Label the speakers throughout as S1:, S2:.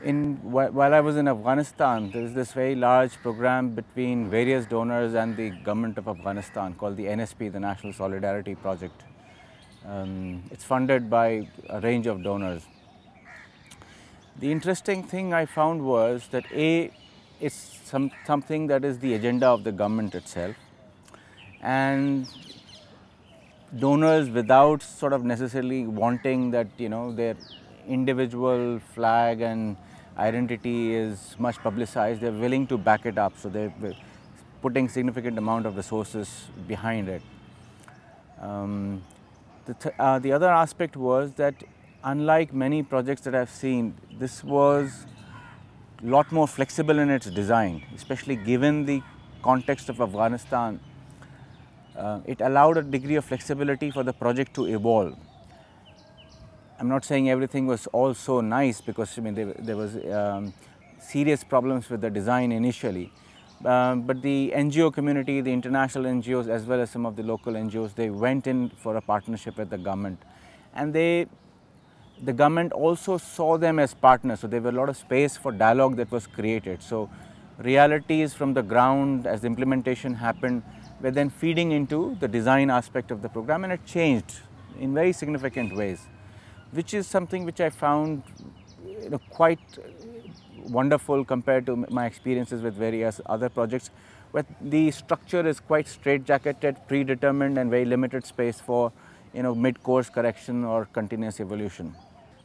S1: While I was in Afghanistan, there is this very large program between various donors and the government of Afghanistan called the NSP, the National Solidarity Project. It's funded by a range of donors. The interesting thing I found was that it's something that is the agenda of the government itself, and donors, without sort of necessarily wanting that their individual flag and identity is much publicized, they're willing to back it up. So they're putting significant amount of resources behind it. The other aspect was that, unlike many projects that I've seen, this was a lot more flexible in its design, especially given the context of Afghanistan. It allowed a degree of flexibility for the project to evolve. I'm not saying everything was all so nice, because there was serious problems with the design initially. But the NGO community, the international NGOs, as well as some of the local NGOs, they went in for a partnership with the government. And the government also saw them as partners, so there was a lot of space for dialogue that was created. So realities from the ground, as the implementation happened, were then feeding into the design aspect of the program, and it changed in very significant ways, which is something which I found quite wonderful compared to my experiences with various other projects, where the structure is quite straitjacketed, predetermined, and very limited space for mid-course correction or continuous evolution.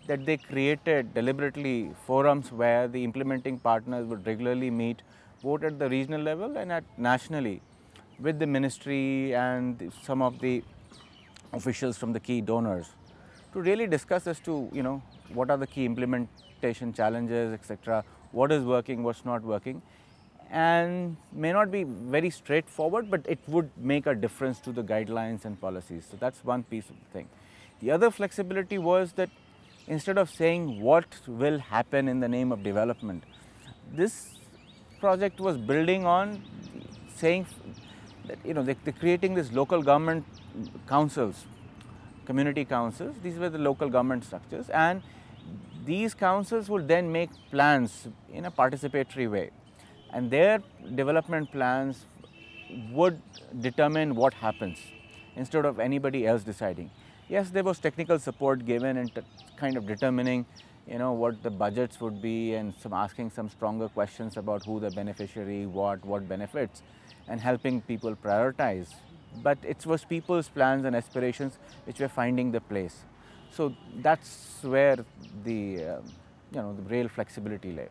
S1: That they created deliberately forums where the implementing partners would regularly meet, both at the regional level and at nationally, with the ministry and some of the officials from the key donors, to really discuss as to what are the key implementation challenges, etc., what is working, what's not working, and may not be very straightforward, but it would make a difference to the guidelines and policies. So that's one piece of the thing. The other flexibility was that instead of saying what will happen in the name of development, this project was building on saying that they're creating this local government councils, community councils. These were the local government structures, and these councils would then make plans in a participatory way, and their development plans would determine what happens instead of anybody else deciding. Yes, there was technical support given in kind of determining what the budgets would be, and asking some stronger questions about who the beneficiary, what benefits, and helping people prioritize. But it was people's plans and aspirations which were finding the place. So that's where the the real flexibility lay.